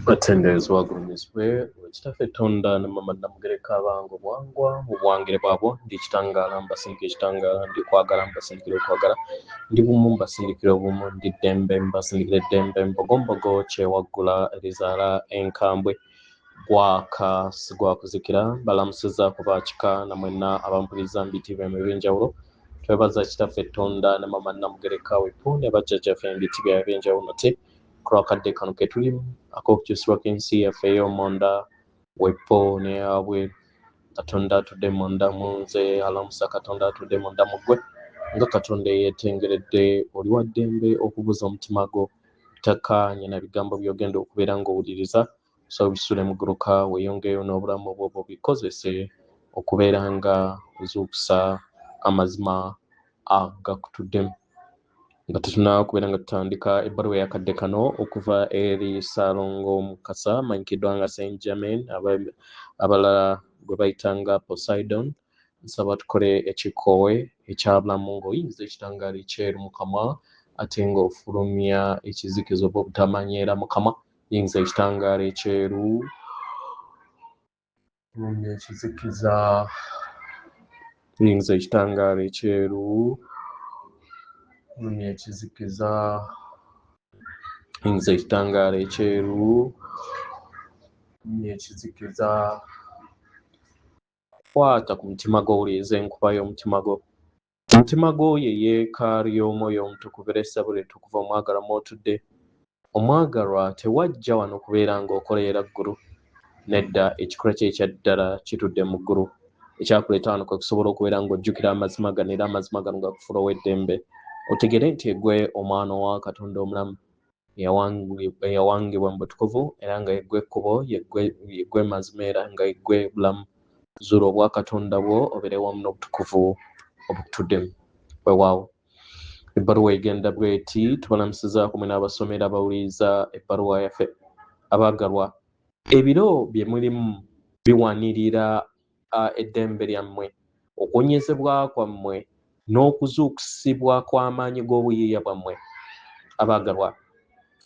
Batenderezwa bagulumizibwe ekitaffe Tonda ne Mama Namugereka abange obwangwa mu bwangire bwabwo ndi kitangaala mbasindikira ekitangaala ndi kwagala mbasindikira okwagala ndi bumu mbasindikira obumu ndi ddembe mbasindikira eddembe mbogombogo kyewaggula erizaala enkambwe gwaka sigwakuzikira balamusiza kuba kika namwenna abampuliriza mbitiibwa ebyenjawulo twebaza kitaffe Tonda ne Mama Namugereka wetu ne bajjajjaffe mbitiibwa ebyenjawulo nate kulwakadde kano ketulimu ak'okukyusibwa kw'ensi yaffe ey'omonda wepo ne yabwe Katonda atudde munda mu nze alamusa Katonda atudde munda mu ggwe nga Katonda eyeetengeredde oli wa ddembe okubuza omutima gwo takkaanya na bigambo by'ogenda okubeera ng'owuliriza so bisule muguruka weeyongeyo n'obulamu bwo bikozese okubeera nga ozuukusa amazima agakutuddemu nga tetunaba kubeera nga tutandika ebbaluwa eyakadde kano okuva eri Ssaalongo Mukasa amanyikiddwa nga St. Germain abalala gwe bayitanga Poseidon nsaba tukole ekikoowe ekyabulamu ng'oyingiza ekitangaala ekyeru mu kamwa ate ng'ofulumya ekizikizo oba obutamanyeera mu kamwa yingiza ekitangaala ekyeru fulumya ekizikiza yingiza ekitangaala ekyeru fulumya ekizikiza yingiza ekitangaala ekyeru fulumya ekizikiza kwata ku mutima gwo wuliriza enkuba y'omutima gwo omutima gwo ye yeekaalu y'omwoyo omutukuvu era essabo lyetukuva omwagalwa mw'otudde omwagalwa tewajja wano kubeera ng'okoleera ggulu nedda ekikula kye ekya ddala kitudde mu ggulu ekyakuleeta wano kwe kusobola okubeera ng'ojjukira amazima gano era amazima gano gakufuula ow'eddembe otegere nti egwe omwana wa Katonda omulamu eyawangibwa mu butukuvu era nga yeggwe ekkubo yeggwe mazima era nga yeggwe bulamu zuula obwa Katonda bwo obeere wamu n'obutukuvu obukutuddemu weewaawo ebbaluwa egenda bweti tubalamusiza kumwe n'abasomera abawuliriza ebbaluwa yaffe abaagalwa ebiro bye mulimu biwanirira eddembe lyammwe okuwonyezebwa kwammwe n'okuzuukusibwa kw'amaanyi g'obuyiiya bwammwe abaagalwa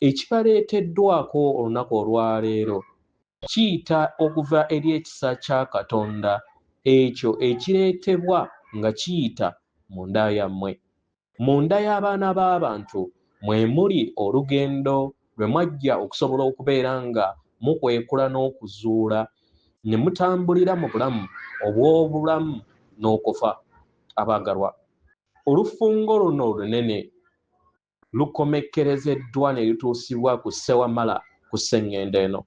ekibaleeteddwako olunaku olwaleero kiyita okuva eri ekisa kya Katonda ekyo ekireetebwa nga kiyita mu nda yammwe mu nda y'abaana b'abantu mwe muli olugendo lwe mwajja okusobola okubeera nga mukwekula n'okuzuula ne mutambulira mu bulamu obw'obulamu n'okufa abaagalwa olufungo luno olunene lukomekkerezeddwa ne lutuusibwa ku Ssewamala ku sseŋŋendo eno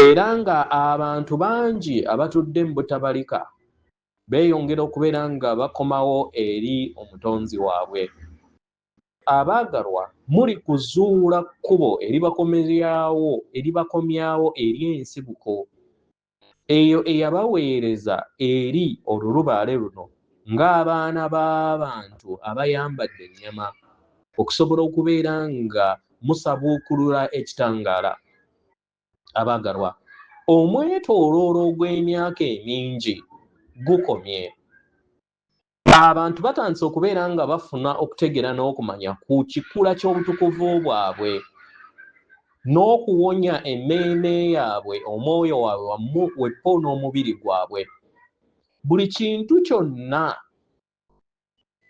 era nga abantu bangi abatudde mu butabalika beeyongera okubeera nga bakomawo eri omutonzi waabwe abaagalwa muli kuzuula kkubo eribakomyawo eri ensibuko eyo eyabaweereza eri olulubaale luno ng'abaana b'abantu abayambadde ennyama okusobola okubeera nga musabuukulula ekitangaala abaagalwa omwetooloolo ogw'emyaka emingi gukomye abantu batandise okubeera nga bafuna okutegeera n'okumanya ku kikula ky'obutukuvu bwabwe n'okuwonya emmeeme yaabwe omwoyo waabwe wamu wepo n'omubiri gwabwe buli kintu kyonna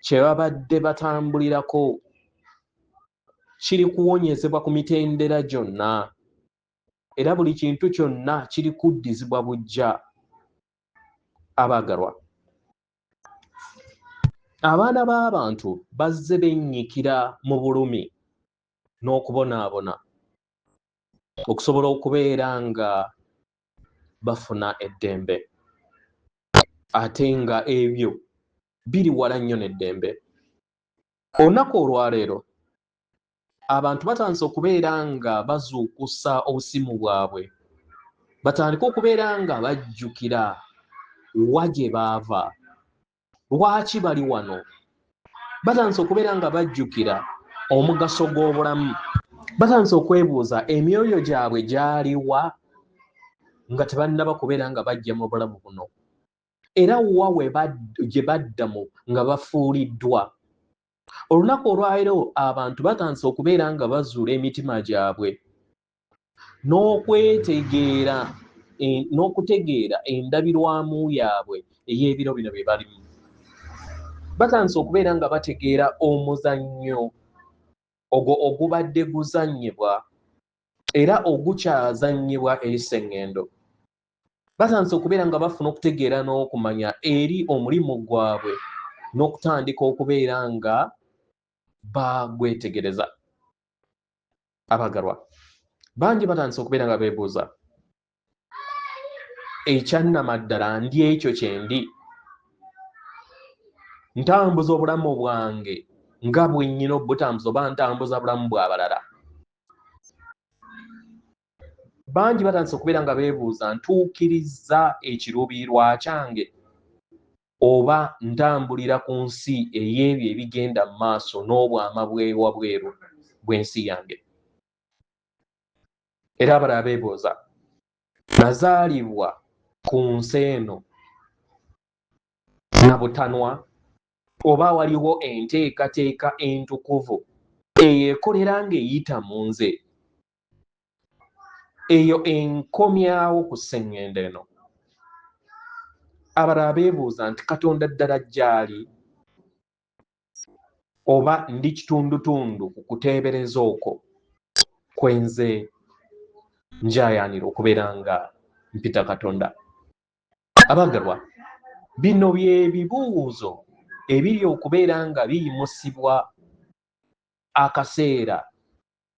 kye babadde batambulirako kiri kuwonyezebwa ku mitendera gyonna era buli kintu kyonna kiri kuddizibwa buggya abaagalwa abaana b'abantu bazze bennyikira mu bulumi n'okubonaabona okusobola okubeera nga bafuna eddembe ate nga ebyo biri wala nnyo n'eddembe olunaku olwaleero abantu batandise okubeera nga bazuukusa obusimu bwabwe batandike okubeera nga bajjukira wa gye baava lwaki bali wano batandise okubeera nga bajjukira omugaso gw'obulamu batandise okwebuuza emyoyo gyabwe gyaliwa nga tebannaba kubeera nga bajja mu bulamu buno era wa gye baddamu nga bafuuliddwa olunaku olwaleero abantu batandise okubeera nga bazuula emitima gyabwe n'okutegeera endabirwamu yaabwe ey'ebiro bino bye balimu. Batandise okubeera nga bategeera omuzannyo ogwo ogubadde guzannyibwa era ogukyazannyibwa eri sseŋŋendo. Batandise okubeera nga bafuna okutegeera n'okumanya eri omulimu gwabwe n'okutandika okubeera nga bagwetegereza. Abagalwa bangi batandise okubeera nga beebuuza, ekyannamaddala ndi ekyo kye ndi? Ntambuza obulamu bwange nga bwe nnyina obutambuza oba ntambuza bulamu bw'abalala? Bangi batandise okubeera nga beebuuza, ntuukiriza ekiruubirirwa kyange oba ntambulira ku nsi ey'ebyo ebigenda mu maaso n'obwama bw'ewabweru bw'ensi yange? Era abalala beebuuza, nazaalibwa ku nsi eno na butanwa oba waliwo enteekateeka entukuvu eyeekolera ng'eyita mu nze eyo enkomyawo ku sseŋŋendo eno? Abalala beebuuza nti Katonda ddala gy'ali oba ndi kitundutundu ku kuteebereza okwo kwenze njaayaanira okubeera nga mpita Katonda? Abagalwa, bino by'ebibuuzo ebiri okubeera nga biyimusibwa akaseera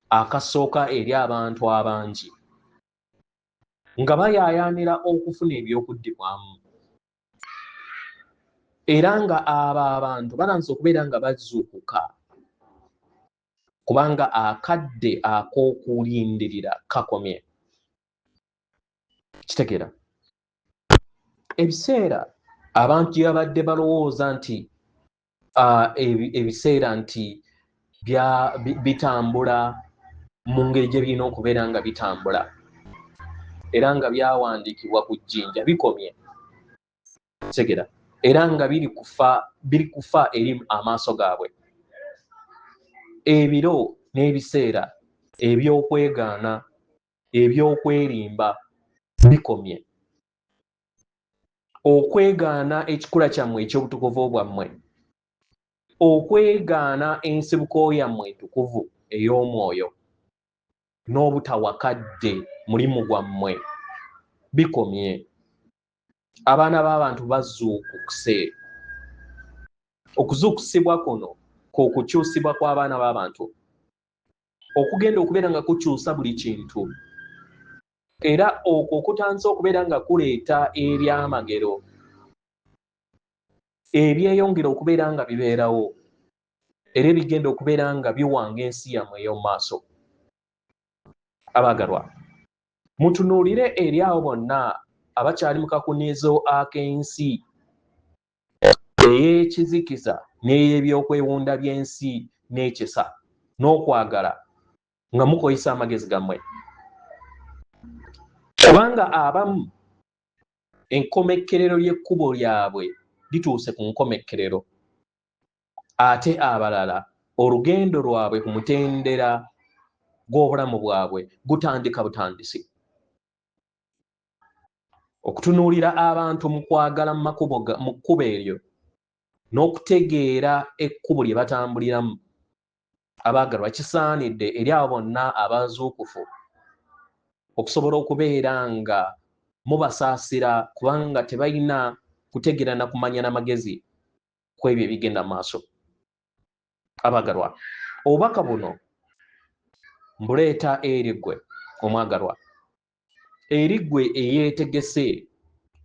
akasooka eri abantu abangi nga bayaayaanira okufuna eby'okuddibwamu, era nga abo abantu batandise okubeera nga bazuukuka kubanga akadde ak'okulindirira kakomye. Kitegeera ebiseera abantu gye babadde balowooza nti ebiseera nti bitambula mu ngeri gye birina okubeera nga bitambula era nga byawandiikibwa ku jjinja bikomye. Kitegeera era nga biri kufa eri amaaso gaabwe. Ebiro n'ebiseera eby'okwegaana, eby'okwerimba bikomye. Okwegaana ekikula kyammwe eky'obutukuvu bwammwe, okwegaana ensibuko yammwe entukuvu ey'omwoyo n'obutawakadde mulimu gwammwe bikomye. Abaana b'abantu bazuukuse. Okuzuukusibwa kuno kwe kukyusibwa kw'abaana b'abantu okugenda okubeera nga kukyusa buli kintu, era okwo kutandise okubeera nga kuleeta ebyamagero ebyeyongera okubeera nga bibeerawo era ebigenda okubeera nga biwanga ensi yammwe ey'omu maaso. Abagalwa, mutunuulire eri abo bonna abakyali mu kakunizo ak'ensi ey'ekizikiza n'ey'ebyokwewunda by'ensi n'ekisa n'okwagala nga mukozesa amagezi gammwe. Kubanga abamu enkomekkerero ly'ekkubo lyabwe lituuse ku nkomekkerero, ate abalala olugendo lwabwe ku mutendera gw'obulamu bwabwe gutandika butandisi. Okutunuulira abantu mu kwagala mu kkubo eryo n'okutegeera ekkubo lye batambuliramu, abaagalwa, kisaanidde eri abo bonna abazuukufu okusobola okubeera nga mubasaasira kubanga tebalina kutegeera na kumanya n'amagezi ku ebyo ebigenda mu maaso. Abaagalwa, obubaka buno mbuleeta eri ggwe omwagalwa, eri ggwe eyeetegese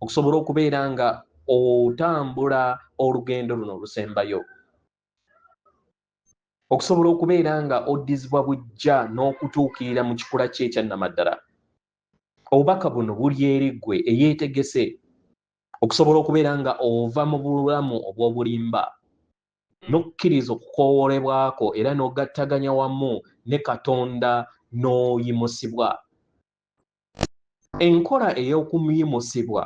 okusobola okubeera nga otambula olugendo luno olusembayo, okusobola okubeera nga oddizibwa bujja n'okutuukirira mu kikula kye ekyannamaddala. Obubaka buno buli eri ggwe eyeetegese okusobola okubeera nga ova mu bulamu obw'obulimba n'okkiriza okukoowoolebwako era n'ogattaganya wamu ne Katonda n'oyimusibwa. Enkola ey'okumuyimusibwa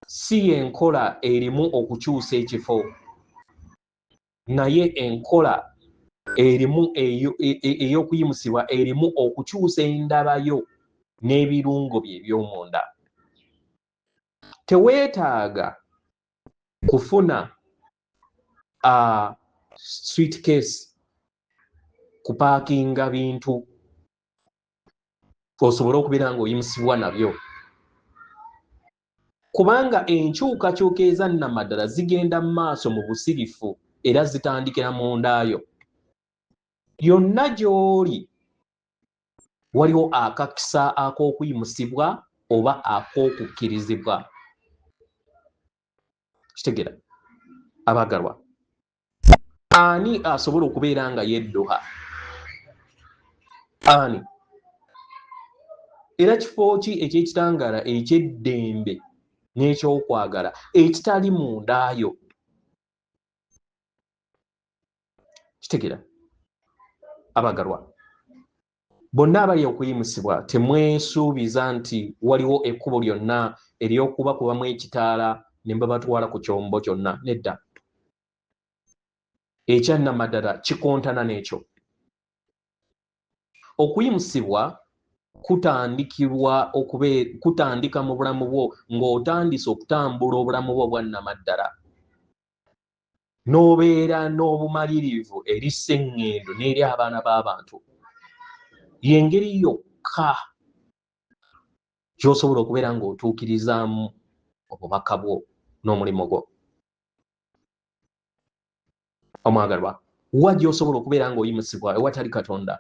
si y'enkola erimu okukyusa ekifo, naye enkola erimu ey'okuyimusibwa erimu okukyusa endabayo n'ebirungo bye eby'omunda. Teweetaaga kufuna suitcase kupaakinga bintu osobole okubeera ng'oyimusibwa nabyo, kubanga enkyukakyuka ezannamaddala zigenda mu maaso mu busirifu era zitandikira mundaayo. Yonna gy'oli waliwo akakisa ak'okuyimusibwa oba ak'okukkirizibwa. Kitegeera abaagalwa, ani asobola okubeera nga yedduha? Ani? Era kifo ki eky'ekitangaala eky'eddembe n'ekyokwagala ekitali mundaayo? Kitegeera abaagalwa, bonna abali okuyimusibwa temwesuubiza nti waliwo ekkubo lyonna ery'okubakubamu ekitaala ne babatwala ku kyombo kyonna. Nedda, ekyannamaddala kikontana n'ekyo. Okuyimusibwa kutandika mu bulamu bwo ng'otandise okutambula obulamu bwo obwannamaddala, n'obeera n'obumalirivu eri sseŋŋendo n'eri abaana b'abantu. Y'engeri yokka gy'osobola okubeera ng'otuukirizaamu obubaka bwo n'omulimu gwo. Omwagalwa, wa gy'osobola okubeera ng'oyimusibwa ewatali Katonda?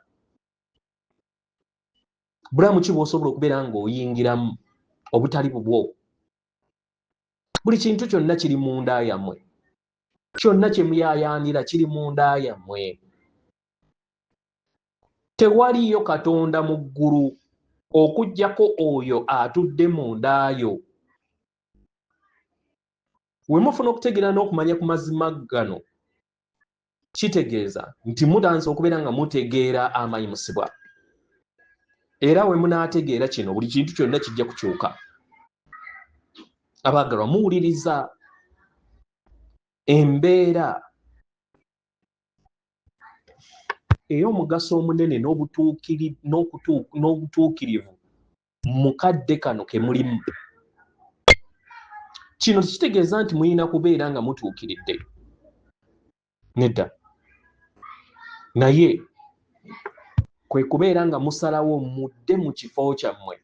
Bulamu ki bw'osobola okubeera ng'oyingiramu obutali bubwo? Buli kintu kyonna kiri munda yammwe, kyonna kye muyaayaanira kiri munda yammwe. Tewaliyo Katonda mu ggulu okuggyako oyo atudde mundaayo. We mufuna okutegeera n'okumanya ku mazima gano, kitegeeza nti mutandise okubeera nga mutegeera amayimusibwa. Era we munaategeera kino, buli kintu kyonna kijja kukyuka. Abaagalwa, muwuliriza embeera ey'omugaso omunene n'obutuukirivu mu kadde kano ke mulimu. Kino tekitegeeza nti muyina kubeera nga mutuukiridde. Nedda. Naye kwe kubeera nga musalawo mudde mu kifo kyammwe,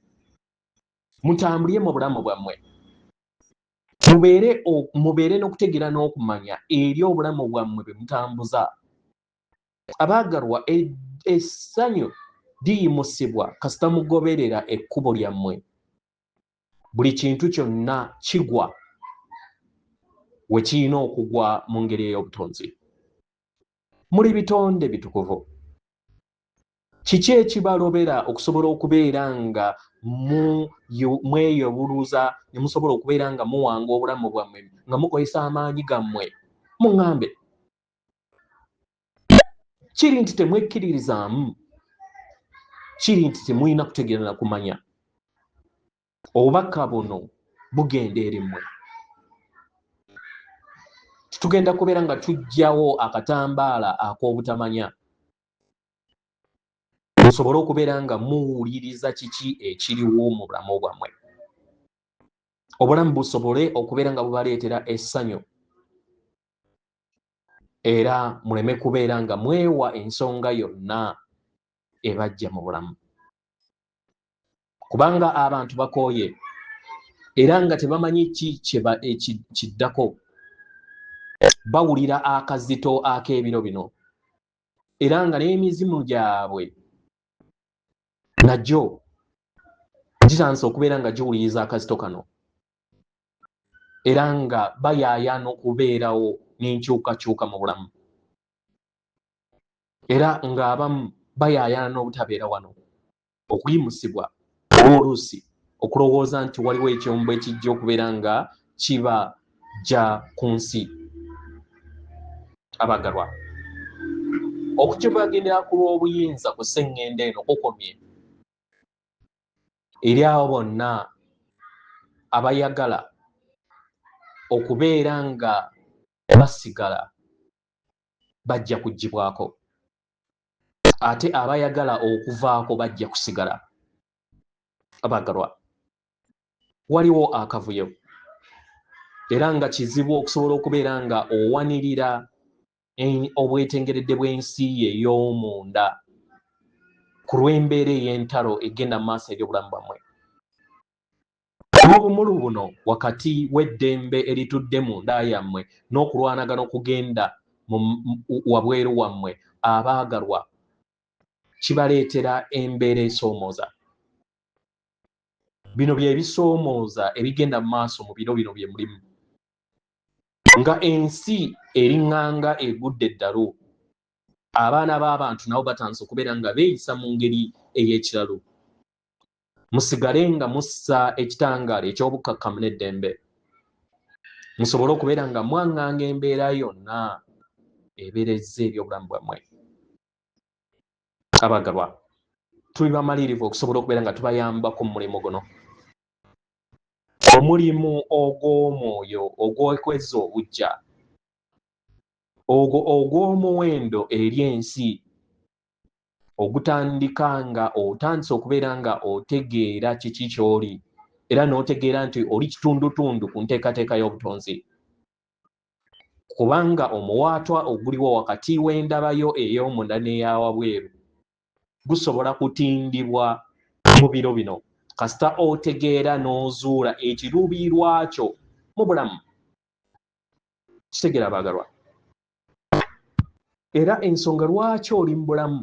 mutambulye mu bulamu bwammwe, mubeere n'okutegeera n'okumanya eri obulamu bwammwe bwe mutambuza. Abaagalwa, essanyu liyimusibwa kasita mugoberera ekkubo lyammwe. Buli kintu kyonna kigwa we kirina okugwa mu ngeri ey'obutonzi. Muli bitonde bitukuvu. Kiki ekibalobera okusobola okubeera nga mweyobuluza ne musobola okubeera nga muwanga obulamu bwammwe nga mukozesa amaanyi gammwe? Muŋŋambe. Kiri nti temwekkiririzaamu? Kiri nti temulina kutegeera na kumanya? Obubaka buno bugenda eri mmwe. Tugenda kubeera nga tuggyawo akatambaala ak'obutamanya, musobole okubeera nga muwuliriza kiki ekiriwo mu bulamu bwammwe. Obulamu busobole okubeera nga bubaleetera essanyu, era muleme kubeera nga mwewa ensonga yonna ebajja mu bulamu. Kubanga abantu bakooye era nga tebamanyi kiddako. Bawulira akazito ak'ebiro bino, era nga n'emizimu gyabwe nagyo gitandise okubeera nga giwuliriza akazito kano, era nga bayaayaana okubeerawo n'enkyukakyuka mu bulamu, era ng'abamu bayaayaana n'obutabeera wano. Okuyimusibwa oluusi okulowooza nti waliwo ekyombo ekijja okubeera nga kibajja ku nsi. Abaagalwa, okukibagendera ku lw'obuyinza ku sseŋŋendo eno kukomye. Eri abo bonna abayagala okubeera nga basigala bajja kuggyibwako. ate abayagala okuvaako bajja kusigala. Abagalwa, waliwo akavuyo era nga kizibu okusobola okubeera nga owanirira obwetengeredde bw'ensi ye ey'omunda ku lw'embeera ey'entalo egenda mu maaso ery'obulamu bwammwe. N'obumulu buno wakati w'eddembe eritudde mu nda yammwe n'okulwanagana okugenda wabweru wammwe, abaagalwa, kibaleetera embeera esoomooza. Bino bye bisoomooza ebigenda mu maaso mu biro bino bye mulimu. Nga ensi eriŋŋanga egudde eddalu, abaana b'abantu nabo batandise okubeera nga beeyisa mu ngeri ey'ekiralu. Musigale nga mussa ekitangaala eky'obukkakkamu n'eddembe. Musobole okubeera nga mwaŋŋanga embeera yonna ebeerezza eby'obulamu bwammwe. Abagalwa, tuli bamalirivu okusobola okubeera nga tubayambako mu mulimu guno. Omulimu ogw'omwoyo ogw'okwezza obujja, ogwo ogw'omuwendo eri ensi, ogutandika nga otandise okubeera nga otegeera kiki ky'oli era n'otegeera nti oli kitundutundu ku nteekateeka y'obutonzi. Kubanga omuwaatwa oguliwo wakati w'endabayo ey'omunda n'eyawabweru gusobola kutindibwa mu biro bino kasita otegeera n'ozuula ekiruubirirwa kyo mu bulamu. Kitegeera baagalwa. Era ensonga lwaki oli mu bulamu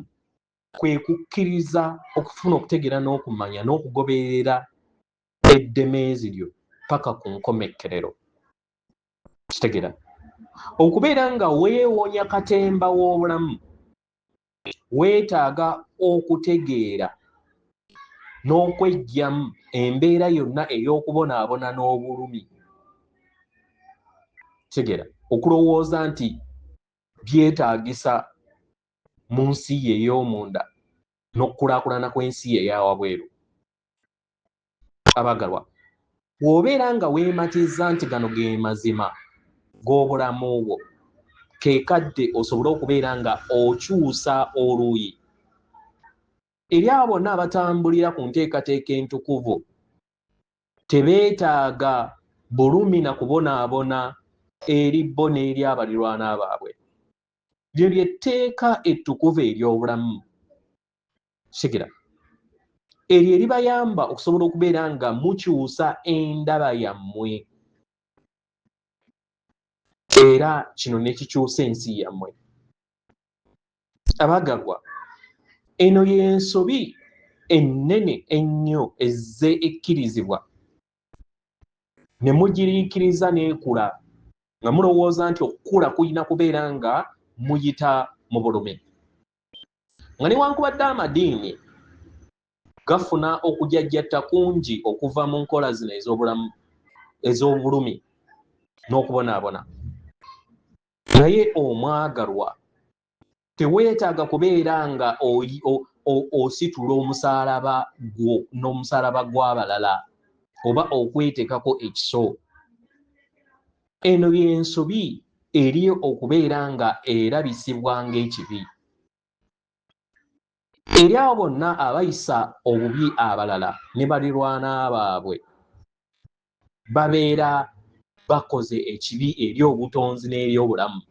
kwe kukkiriza okufuna okutegeera n'okumanya n'okugoberera eddemeezi lyo paka ku nkomekkerero. Kitegeera okubeera nga weewonya katemba w'obulamu, weetaaga okutegeera n'okweggyamu embeera yonna ey'okubonaabona n'obulumi. Kitegeera okulowooza nti byetaagisa mu nsi ye ey'omunda n'okukulaakulana kw'ensi ye eyawabweru. Abagalwa, bw'obeera nga weematizza nti gano ge mazima g'obulamu bwo, keekadde osobole okubeera nga okyusa oluuyi eri abo bonna abatambulira ku nteekateeka entukuvu. Tebeetaaga bulumi na kubonaabona eri bo n'eri abalirwana baabwe. Lyo ly'etteeka ettukuvu ery'obulamu. Kitegeera eryo eribayamba okusobola okubeera nga mukyusa endaba yammwe era kino ne kikyusa ensi yammwe. Abagalwa, eno y'ensobi ennene ennyo ezze ekkirizibwa ne mugiriikiriza n'ekula nga mulowooza nti okukula kulina kubeera nga muyita mu bulumi. Nga newankubadde amadiini gafuna okujajjatta kungi okuva mu nkola zino ez'obulamu ez'obulumi n'okubonaabona, naye omwagalwa teweetaaga kubeera nga ositula omusaalaba gwo n'omusaalaba gw'abalala oba okweteekako ekiso. Eno y'ensobi eri okubeera nga erabisibwa ng'ekibi. Eri abo bonna abayisa obubi abalala ne balirwana baabwe, babeera bakoze ekibi eri obutonzi n'eri obulamu.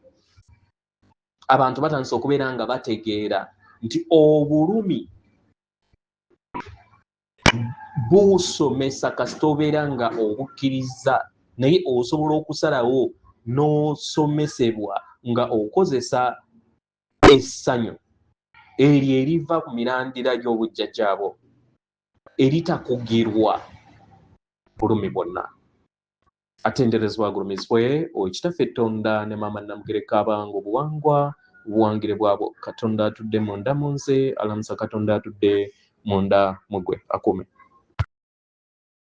Abantu batandise okubeera nga bategeera nti obulumi busomesa kasita obeera nga obukkiriza, naye osobola okusalawo n'osomesebwa nga okozesa essanyu eryo eriva ku mirandira gy'obujjajjaabo eritakugirwa bulumi bwonna. Atenderezebwa agulumizibwe Owekitaffe Tonda ne Maama Namugereka Abange obuwangwa obuwangire bwabo. Katonda atudde munda mu nze, alamusa Katonda atudde munda mu gwe. Akuume.